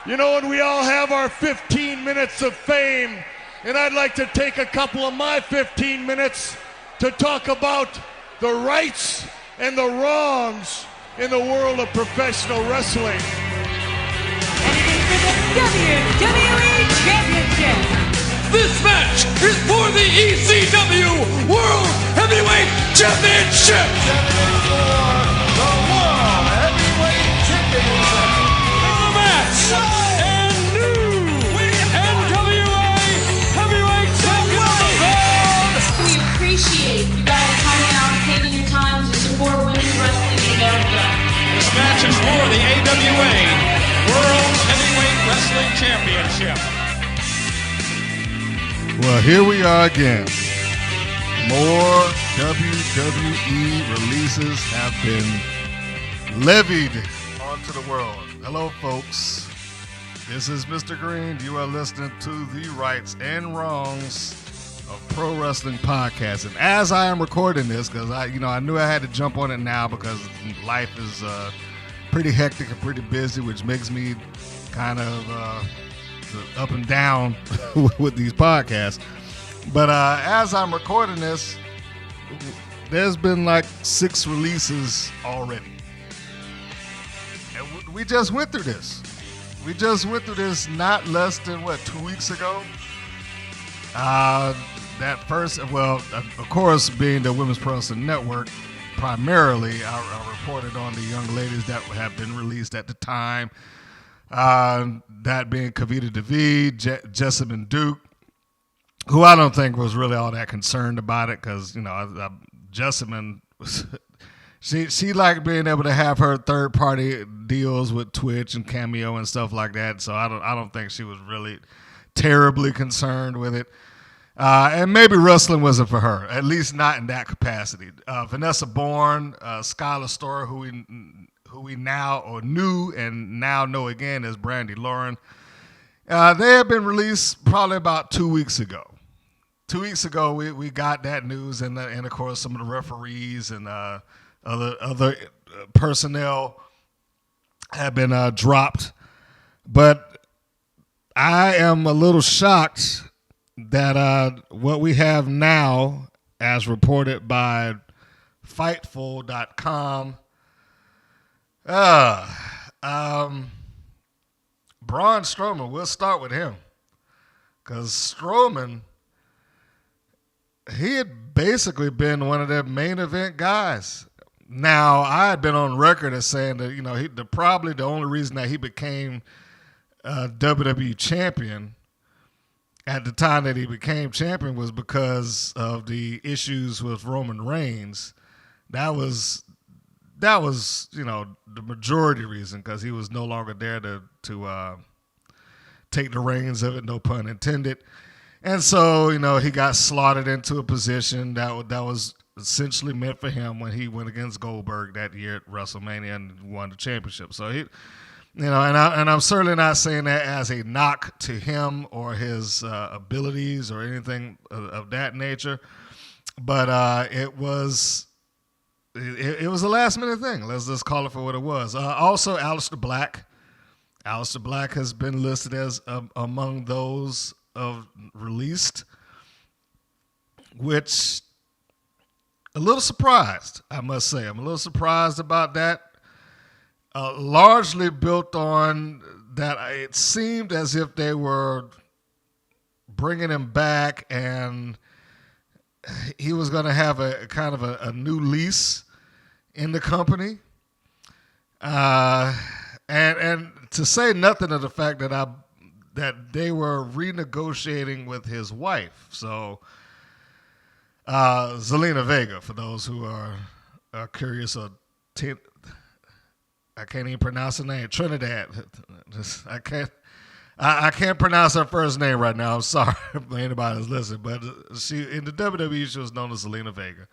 You know, and we all have our 15 minutes of fame, and I'd like to take a couple of my 15 minutes to talk about the rights and the wrongs in the world of professional wrestling. And it is for the WWE Championship. This match is for the ECW World Heavyweight Championship. The World Heavyweight Championship. The match and new NWA Heavyweight Champion. We appreciate you guys coming out and taking your time to support women's wrestling in America. This match is for the AWA World Heavyweight Wrestling Championship. Well, here we are again. More WWE releases have been levied onto the world. Hello, folks. This is Mr. Green. You are listening to the Rights and Wrongs of Pro Wrestling Podcast. And as I am recording this, because I knew I had to jump on it now because life is pretty hectic and pretty busy, which makes me kind of up and down with these podcasts. But as I'm recording this, there's been like 6 releases already. And we just went through this. We just went through this not less than, 2 weeks ago? That first, of course, being the Women's Pro Wrestling Network, primarily, I reported on the young ladies that have been released at the time. That being Kavita Devi, Jessamine Duke, who I don't think was really all that concerned about it because, Jessamine, she liked being able to have her third-party deals with Twitch and Cameo and stuff like that, so I don't think she was really terribly concerned with it. And maybe wrestling wasn't for her, at least not in that capacity. Vanessa Bourne, Skylar Storer, who we now or knew and now know again as Brandy Lauren. They have been released probably about 2 weeks ago. 2 weeks ago, we got that news, and of course some of the referees and other personnel have been dropped. But I am a little shocked that what we have now, as reported by Fightful.com, Braun Strowman, we'll start with him. Because Strowman, he had basically been one of their main event guys. Now, I had been on record as saying that, probably the only reason that he became WWE champion at the time that he became champion was because of the issues with Roman Reigns. That was the majority reason, because he was no longer there to take the reins of it, no pun intended. And so, he got slotted into a position that was essentially meant for him when he went against Goldberg that year at WrestleMania and won the championship. So he, and I'm certainly not saying that as a knock to him or his abilities or anything of that nature, but it was a last minute thing. Let's just call it for what it was. Also, Aleister Black. Aleister Black has been listed as among those of released, which a little surprised, I must say. I'm a little surprised about that. Largely built on that it seemed as if they were bringing him back and he was going to have a kind of a new lease in the company. And to say nothing of the fact that they were renegotiating with his wife. So Zelina Vega, for those who are curious, I can't even pronounce her name. Trinidad. I can't pronounce her first name right now. I'm sorry if anybody is listening, but she in the WWE she was known as Zelina Vega.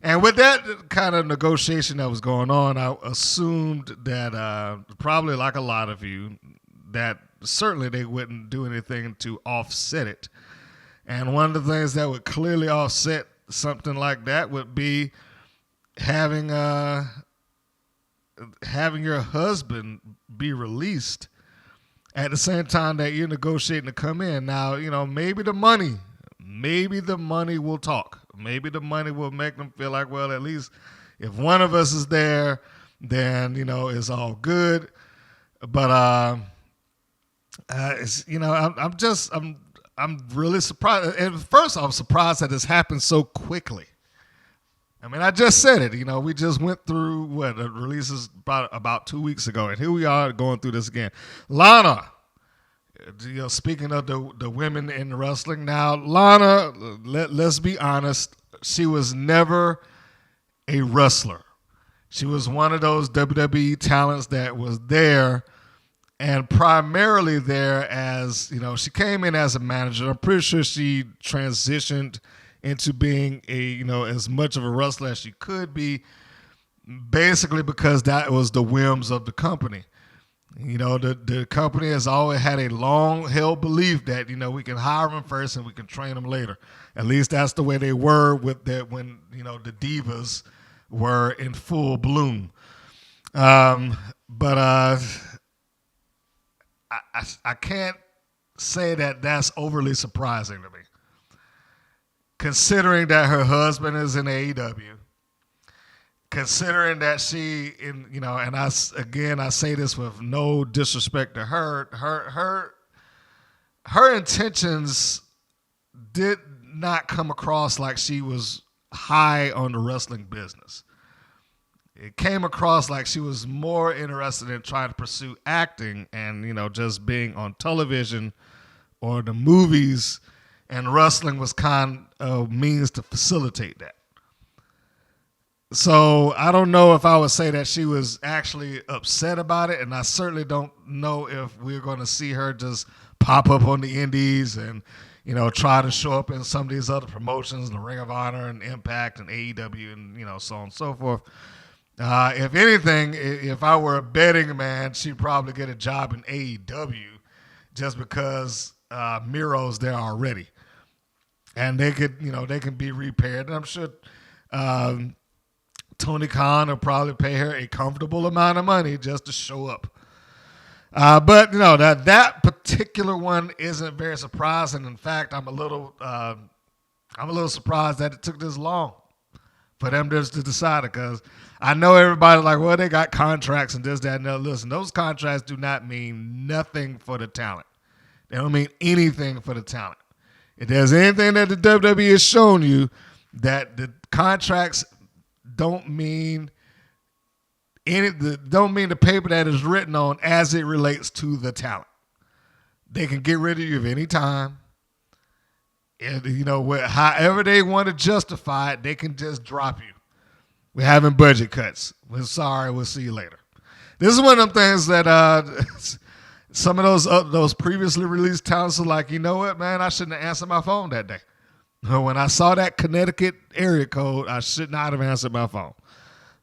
And with that kind of negotiation that was going on, I assumed that probably like a lot of you, that certainly they wouldn't do anything to offset it. And one of the things that would clearly offset something like that would be having your husband be released at the same time that you're negotiating to come in. Now, maybe the money will talk. Maybe the money will make them feel like, well, at least if one of us is there, then, it's all good. But, I'm really surprised. At first, I was surprised that this happened so quickly. I mean, I just said it. We just went through the releases about 2 weeks ago, and here we are going through this again. Lana, speaking of the women in wrestling, now Lana, let's be honest, she was never a wrestler. She was one of those WWE talents that was there, and primarily there as she came in as a manager. I'm pretty sure she transitioned into being as much of a wrestler as she could be, basically because that was the whims of the company. The company has always had a long-held belief that, we can hire them first and we can train them later. At least that's the way they were with that when, the divas were in full bloom. But I can't say that that's overly surprising to me, considering that her husband is in AEW, considering that she, and I say this with no disrespect to her intentions did not come across like she was high on the wrestling business. It came across like she was more interested in trying to pursue acting and, just being on television or the movies, and wrestling was kind of means to facilitate that. So I don't know if I would say that she was actually upset about it, and I certainly don't know if we're going to see her just pop up on the indies and, try to show up in some of these other promotions, the Ring of Honor and Impact and AEW and, so on and so forth. If anything, if I were a betting man, she'd probably get a job in AEW just because Miro's there already. And they could, they can be repaired. And I'm sure Tony Khan will probably pay her a comfortable amount of money just to show up. But that particular one isn't very surprising. In fact, I'm a little surprised that it took this long for them just to decide it, because I know everybody's like, well, they got contracts and this, that, and that. Listen, those contracts do not mean nothing for the talent. They don't mean anything for the talent. If there's anything that the WWE has shown you, that the contracts don't mean the paper that is written on as it relates to the talent. They can get rid of you at any time. And, however they want to justify it, they can just drop you. We're having budget cuts. We're sorry. We'll see you later. This is one of them things that some of those previously released talents are like, you know what, man, I shouldn't have answered my phone that day. When I saw that Connecticut area code, I should not have answered my phone.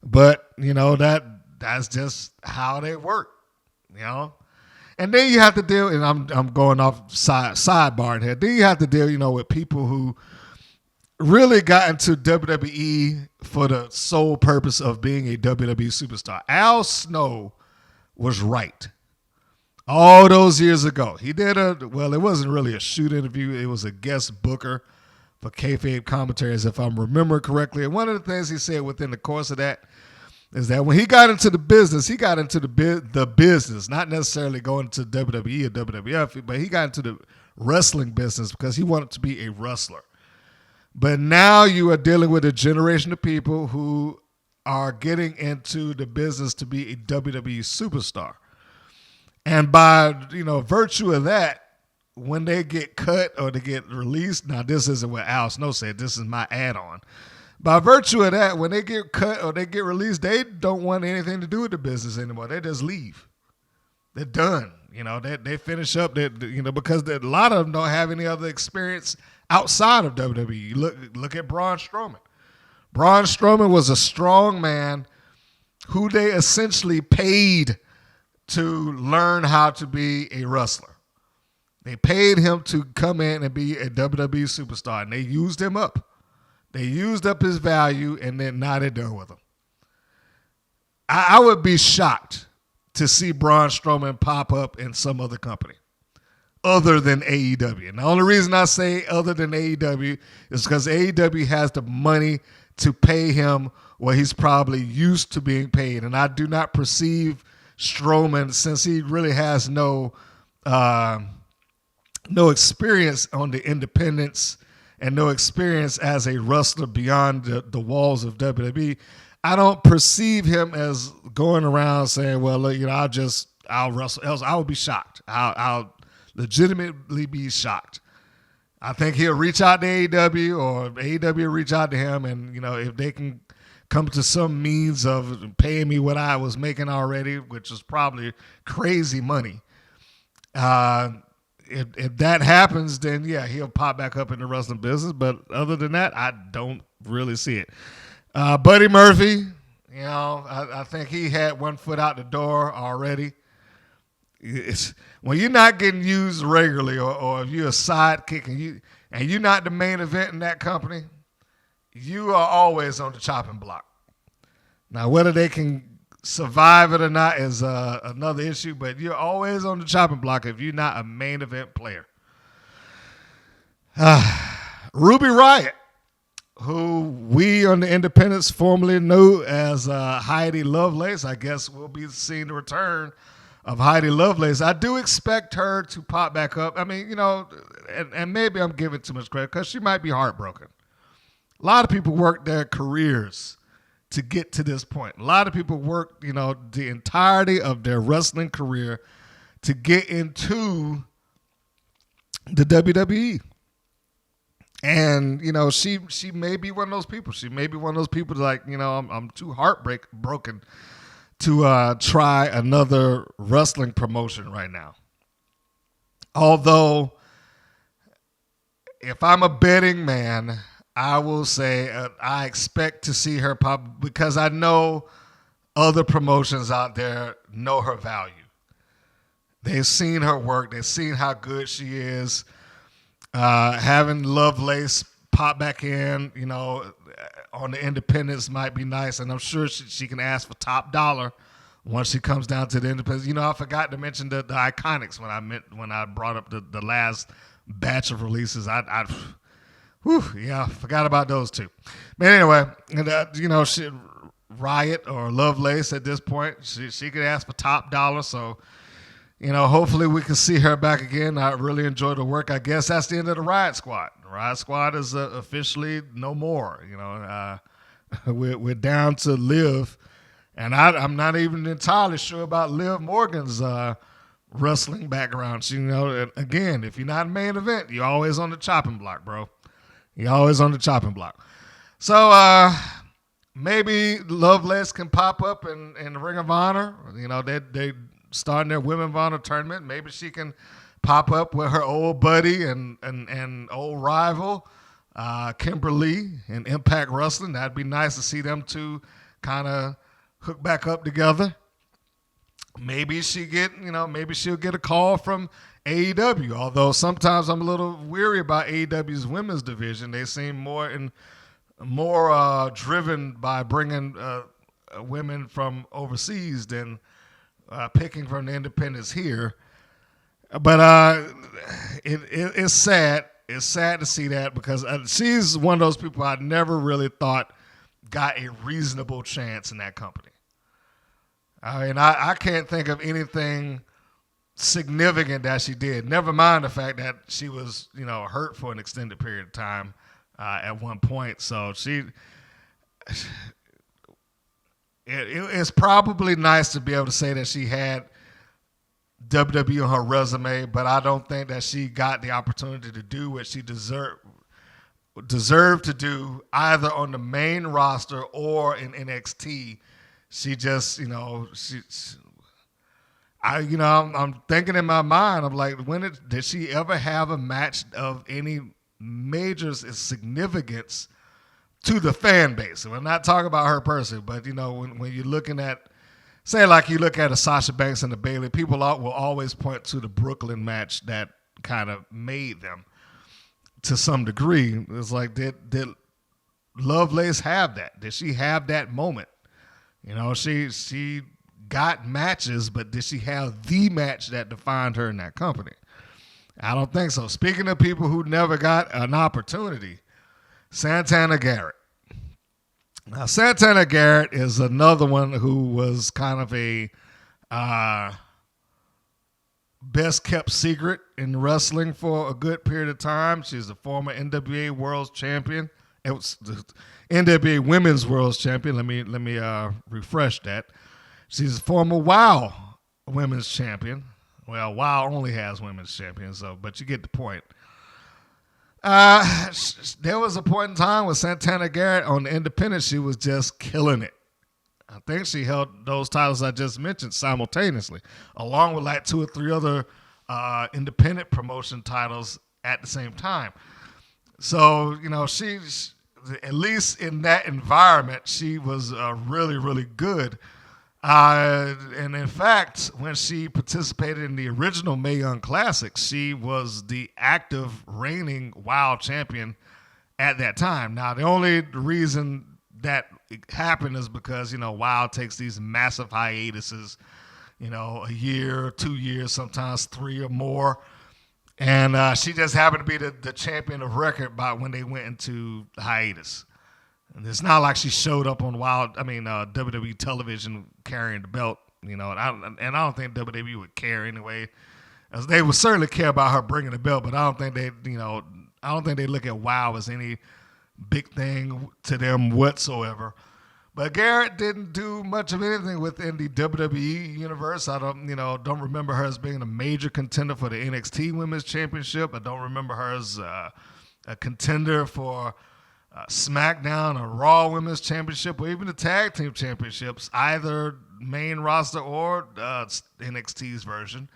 But, that's just how they work, And then you have to deal, and I'm going off sidebar here. Then you have to deal, with people who really got into WWE for the sole purpose of being a WWE superstar. Al Snow was right. All those years ago, he did it wasn't really a shoot interview. It was a guest booker for kayfabe commentaries, if I'm remembering correctly. And one of the things he said within the course of that is that when he got into the business, the business, not necessarily going to WWE or WWF, but he got into the wrestling business because he wanted to be a wrestler. But now you are dealing with a generation of people who are getting into the business to be a WWE superstar. And by, virtue of that, when they get cut or they get released, now this isn't what Al Snow said, this is my add-on. By virtue of that, when they get cut or they get released, they don't want anything to do with the business anymore. They just leave. They're done. They finish up, because a lot of them don't have any other experience outside of WWE. Look at Braun Strowman. Braun Strowman was a strong man who they essentially paid to learn how to be a wrestler. They paid him to come in and be a WWE superstar, and they used him up. They used up his value, and then now they're done with him. I would be shocked to see Braun Strowman pop up in some other company other than AEW. And the only reason I say other than AEW is because AEW has the money to pay him what he's probably used to being paid. And I do not perceive Strowman, since he really has no experience on the independents and no experience as a wrestler beyond the walls of WWE. I don't perceive him as going around saying, well, look, I'll wrestle. Else I will be shocked. I'll legitimately be shocked. I think he'll reach out to AEW, or AEW will reach out to him, and if they can come to some means of paying me what I was making already, which is probably crazy money. If that happens, then yeah, he'll pop back up in the wrestling business. But other than that, I don't really see it. Buddy Murphy, I think he had one foot out the door already. When you're not getting used regularly, or if you're a sidekick and you're not the main event in that company, you are always on the chopping block. Now, whether they can survive it or not is another issue, but you're always on the chopping block if you're not a main event player. Ruby Riott, who we on the independents formerly knew as Heidi Lovelace. I guess we'll be seeing the return of Heidi Lovelace. I do expect her to pop back up. I mean, and maybe I'm giving too much credit because she might be heartbroken. A lot of people work their careers to get to this point. A lot of people work, the entirety of their wrestling career to get into the WWE. And, she may be one of those people. She may be one of those people like, I'm too heartbroken to try another wrestling promotion right now. Although, if I'm a betting man, I will say I expect to see her pop, because I know other promotions out there know her value. They've seen her work. They've seen how good she is. Having Lovelace pop back in, on the independents might be nice, and I'm sure she can ask for top dollar once she comes down to the independents. I forgot to mention the Iconics when I brought up the last batch of releases. I forgot about those two. But anyway, Riott or Lovelace at this point, she could ask for top dollar. So, hopefully we can see her back again. I really enjoyed the work. I guess that's the end of the Riott Squad. The Riott Squad is officially no more. We're down to Liv, and I'm not even entirely sure about Liv Morgan's wrestling background. Again, if you're not a main event, you're always on the chopping block, bro. You're always on the chopping block. So maybe Lovelace can pop up in Ring of Honor. They starting their Women of Honor tournament. Maybe she can pop up with her old buddy and old rival, Kimberly, in Impact Wrestling. That'd be nice to see them two kind of hook back up together. Maybe she'll get a call from AEW, although sometimes I'm a little weary about AEW's women's division. They seem more driven by bringing women from overseas than picking from the independents here. But it's sad. It's sad to see that, because she's one of those people I never really thought got a reasonable chance in that company. I can't think of anything significant that she did. Never mind the fact that she was, hurt for an extended period of time at one point. So it's probably nice to be able to say that she had WWE on her resume, but I don't think that she got the opportunity to do what she deserved to do either on the main roster or in NXT. She just, I'm thinking in my mind, I'm like, did she ever have a match of any major significance to the fan base? And we're not talking about her person, but when you're looking at, say, like you look at a Sasha Banks and a Bayley, people will always point to the Brooklyn match that kind of made them to some degree. It's like, did Lovelace have that? Did she have that moment? She got matches, but did she have the match that defined her in that company? I don't think so. Speaking of people who never got an opportunity, Santana Garrett. Now, Santana Garrett is another one who was kind of a best kept secret in wrestling for a good period of time. She's a former NWA World Champion. It was the NWA Women's World Champion. Let me refresh that. She's a former WOW Women's Champion. Well, WOW only has women's champions, but you get the point. There was a point in time with Santana Garrett on the independent. She was just killing it. I think she held those titles I just mentioned simultaneously, along with like 2 or 3 other independent promotion titles at the same time. So, she's, at least in that environment, she was really, really good. And in fact, when she participated in the original Mae Young Classic, she was the active reigning WOW champion at that time. Now, the only reason that happened is because, WOW takes these massive hiatuses, a year, 2 years, sometimes 3 or more. And she just happened to be the champion of record by when they went into hiatus. And it's not like she showed up on WWE television carrying the belt, and I don't think WWE would care anyway, as they would certainly care about her bringing the belt, but I don't think they look at WOW as any big thing to them whatsoever. But Garrett didn't do much of anything within the WWE universe. I don't remember her as being a major contender for the NXT Women's Championship. I don't remember her as a contender for SmackDown or Raw Women's Championship, or even the Tag Team Championships, either main roster or NXT's version.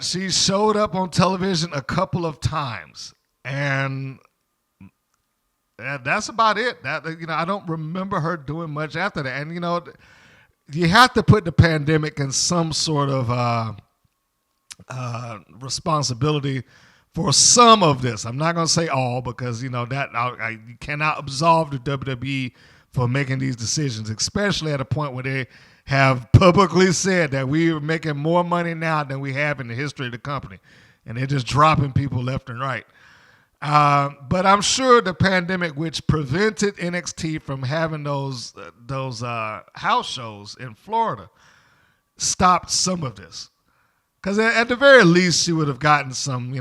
She showed up on television a couple of times, and that's about it. I don't remember her doing much after that. And you have to put the pandemic in some sort of responsibility for some of this. I'm not going to say all, because you cannot absolve the WWE for making these decisions, especially at a point where they have publicly said that we are making more money now than we have in the history of the company, and they're just dropping people left and right. But I'm sure the pandemic, which prevented NXT from having those house shows in Florida, stopped some of this. Because at the very least, she would have gotten some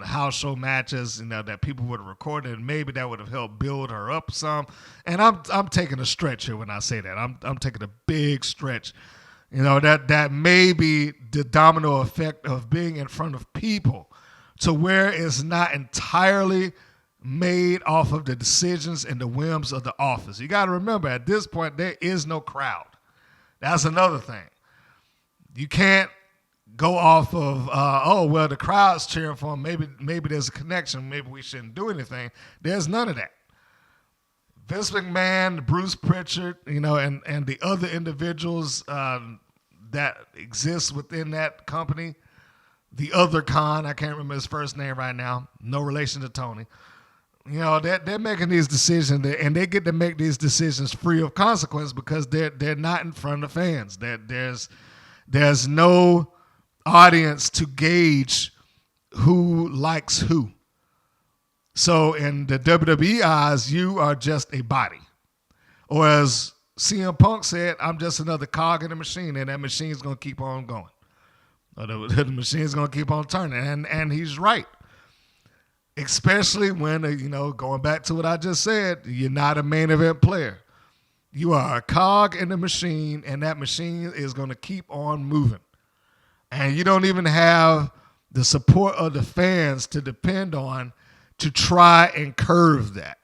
house show matches, that people would have recorded, and maybe that would have helped build her up some. And I'm taking a stretch here when I say that. I'm taking a big stretch. That may be the domino effect of being in front of people, to where it's not entirely made off of the decisions and the whims of the office. You got to remember, at this point, there is no crowd. That's another thing. You can't go off of, the crowd's cheering for him. Maybe there's a connection. Maybe we shouldn't do anything. There's none of that. Vince McMahon, Bruce Pritchard, and the other individuals that exist within that company, the other Khan, I can't remember his first name right now, no relation to Tony. They're making these decisions, and they get to make these decisions free of consequence because they're not in front of fans. There's no audience to gauge who likes who. So in the WWE eyes, you are just a body. Or as CM Punk said, I'm just another cog in the machine, and that machine's going to keep on going. Or the machine's going to keep on turning. And he's right. Especially when, going back to what I just said, you're not a main event player. You are a cog in the machine, and that machine is going to keep on moving. And you don't even have the support of the fans to depend on to try and curve that.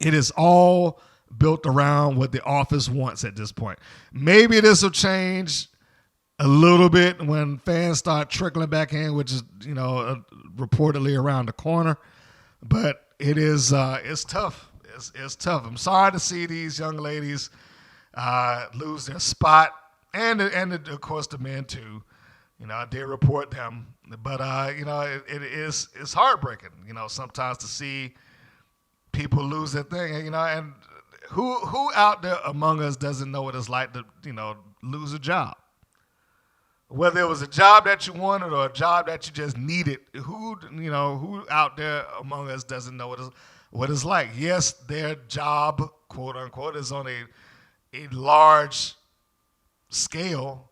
It is all built around what the office wants at this point. Maybe this will change a little bit when fans start trickling back in, which is, reportedly around the corner. But it's tough. It's tough. I'm sorry to see these young ladies lose their spot. And of course the men too, I did report them, but it's heartbreaking, sometimes to see people lose their thing, and Who out there among us doesn't know what it's like to, lose a job? Whether it was a job that you wanted or a job that you just needed, who out there among us doesn't know what it's like? Yes, their job, quote unquote, is on a large scale,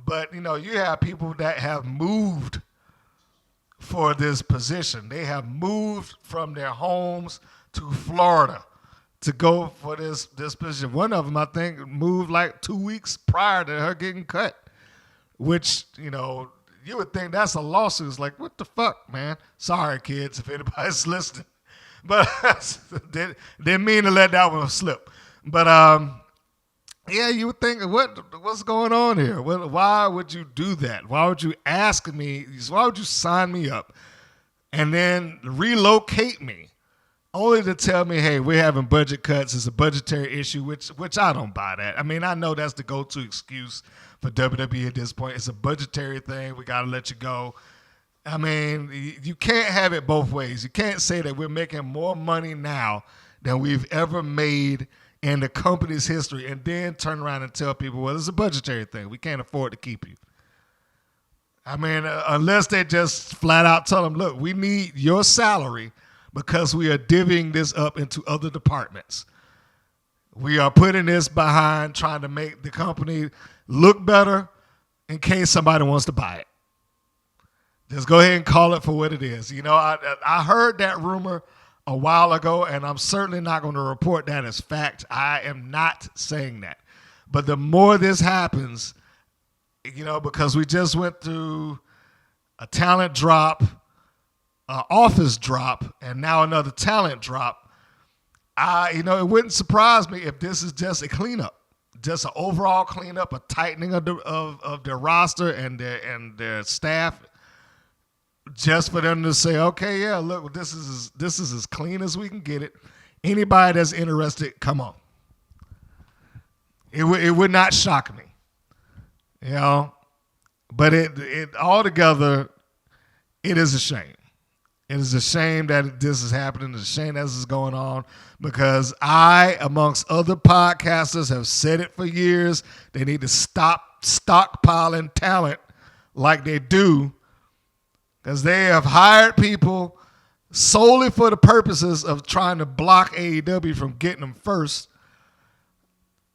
but you have people that have moved for this position. They have moved from their homes to Florida to go for this position. One of them, I think, moved like 2 weeks prior to her getting cut, which, you would think that's a lawsuit. It's like, what the fuck, man? Sorry, kids, if anybody's listening. But didn't mean to let that one slip. But, yeah, you would think, what's going on here? Why would you do that? Why would you ask me? Why would you sign me up and then relocate me only to tell me, hey, we're having budget cuts. It's a budgetary issue, which I don't buy that. I mean, I know that's the go-to excuse for WWE at this point. It's a budgetary thing. We got to let you go. I mean, you can't have it both ways. You can't say that we're making more money now than we've ever made in the company's history and then turn around and tell people, well, it's a budgetary thing. We can't afford to keep you. I mean, unless they just flat out tell them, look, we need your salary because we are divvying this up into other departments. We are putting this behind trying to make the company look better in case somebody wants to buy it. Just go ahead and call it for what it is. I heard that rumor a while ago, and I'm certainly not going to report that as fact. I am not saying that. But the more this happens, because we just went through a talent drop, an office drop, and now another talent drop, it wouldn't surprise me if this is just a cleanup, just an overall cleanup, a tightening of their roster and their staff, just for them to say, okay, yeah, look, this is as clean as we can get it. Anybody that's interested, come on. It would not shock me, But it altogether, it is a shame. It is a shame that this is happening. It's a shame that this is going on because I, amongst other podcasters, have said it for years. They need to stop stockpiling talent like they do, because they have hired people solely for the purposes of trying to block AEW from getting them first.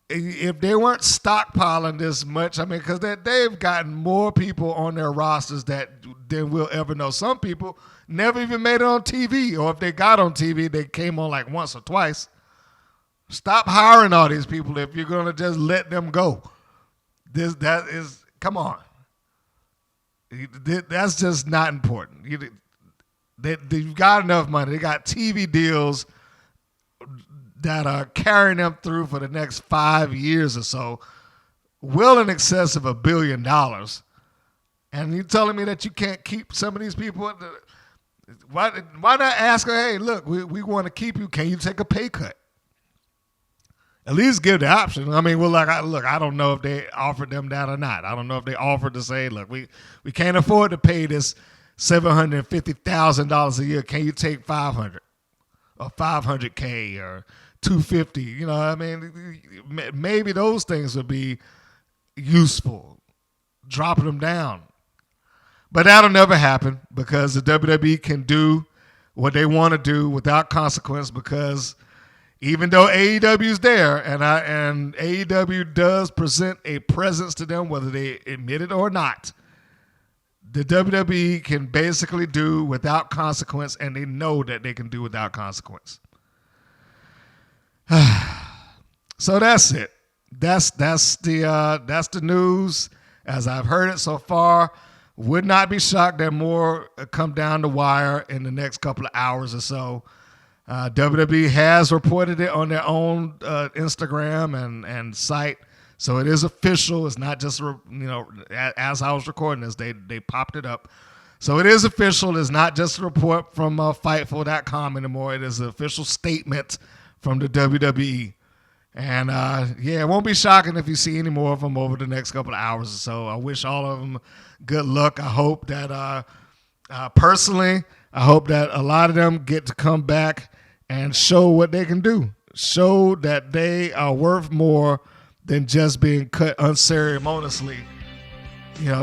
If they weren't stockpiling this much, I mean, because they've gotten more people on their rosters than we'll ever know. Some people never even made it on TV, or if they got on TV, they came on like once or twice. Stop hiring all these people if you're going to just let them go. Come on. That's just not important. They've got enough money. They got TV deals that are carrying them through for the next 5 years or so, well in excess of $1 billion. And you're telling me that you can't keep some of these people? Why not ask her, hey, look, we want to keep you. Can you take a pay cut? At least give the option. I mean, well, I don't know if they offered them that or not. I don't know if they offered to say, look, we can't afford to pay this $750,000 a year. Can you take $500 or $500K or $250? I mean, maybe those things would be useful, dropping them down. But that'll never happen because the WWE can do what they want to do without consequence, because even though AEW is there and AEW does present a presence to them, whether they admit it or not, the WWE can basically do without consequence, and they know that they can do without consequence. So that's it. That's the news as I've heard it so far. Would not be shocked that more come down the wire in the next couple of hours or so. WWE has reported it on their own Instagram and site, so it is official. It's not just as I was recording this, they popped it up. So it is official. It's not just a report from Fightful.com anymore. It is an official statement from the WWE. And it won't be shocking if you see any more of them over the next couple of hours or so. I wish all of them good luck. I hope that personally, I hope that a lot of them get to come back and show what they can do. show that they are worth more than just being cut unceremoniously,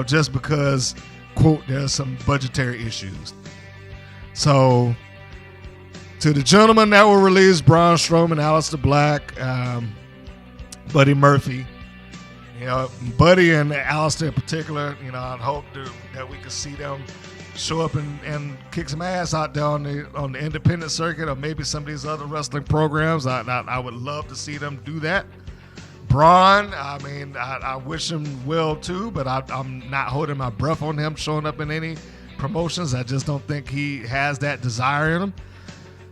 just because, quote, there's some budgetary issues. So, to the gentlemen that were released, Braun Strowman, Aleister Black, Buddy Murphy, Buddy and Aleister in particular, I'd hope that we could see them show up and kick some ass out there on the independent circuit, or maybe some of these other wrestling programs. I would love to see them do that. Braun, I wish him well too, but I'm not holding my breath on him showing up in any promotions. I just don't think he has that desire in him.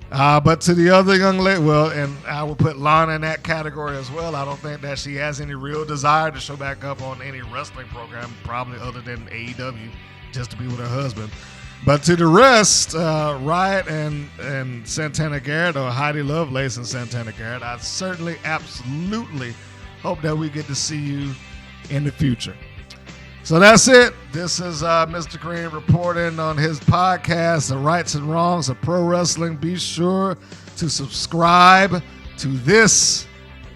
But to the other young lady, and I would put Lana in that category as well. I don't think that she has any real desire to show back up on any wrestling program, probably other than AEW, just to be with her husband. But to the rest, Riot and Santana Garrett, or Heidi Lovelace and Santana Garrett, I certainly, absolutely hope that we get to see you in the future. So that's it. This is Mr. Green reporting on his podcast, The Rights and Wrongs of Pro Wrestling. Be sure to subscribe to this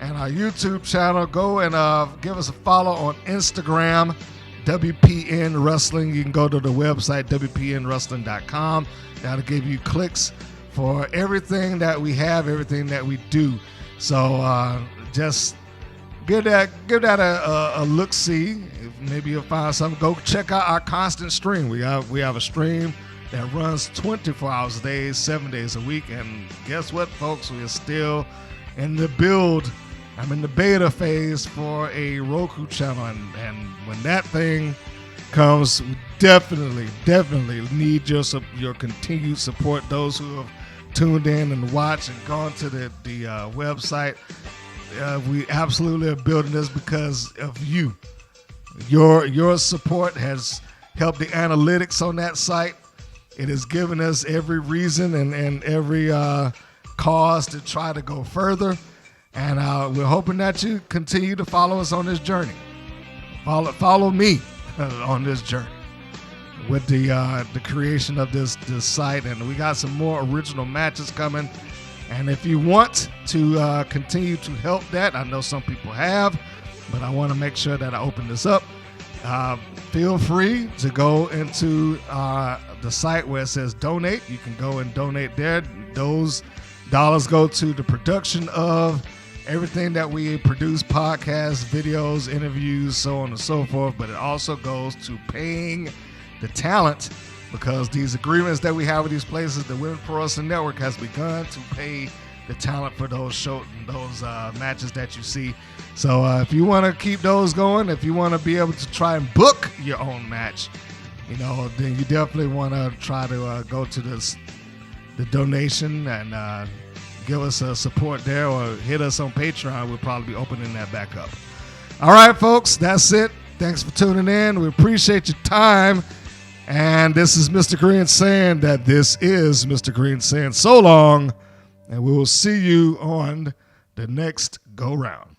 and our YouTube channel. Go and give us a follow on Instagram, WPN Wrestling. You can go to the website, WPNWrestling.com. That'll give you clicks for everything that we have, everything that we do. So just give that a look-see. Maybe you'll find something. Go check out our constant stream. We have a stream that runs 24 hours a day, 7 days a week. And guess what, folks? We are still in the build. I'm in the beta phase for a Roku channel. And when that thing comes, we definitely need your continued support. Those who have tuned in and watched and gone to the website. We absolutely are building this because of you. Your support has helped the analytics on that site. It has given us every reason and every cause to try to go further. And we're hoping that you continue to follow us on this journey. Follow me on this journey with the creation of this site. And we got some more original matches coming. And if you want to continue to help that, I know some people have, but I want to make sure that I open this up. Feel free to go into the site where it says donate. You can go and donate there. Those dollars go to the production of everything that we produce, podcasts, videos, interviews, so on and so forth. But it also goes to paying the talent, because these agreements that we have with these places, the Women's Pro Wrestling Network has begun to pay the talent for those matches that you see. So if you want to keep those going, if you want to be able to try and book your own match, then you definitely want to try to go to the donation and give us a support there, or hit us on Patreon. We'll probably be opening that back up. All right, folks, that's it. Thanks for tuning in. We appreciate your time. And this is Mr. Green saying that this is Mr. Green saying so long, and we will see you on the next go-round.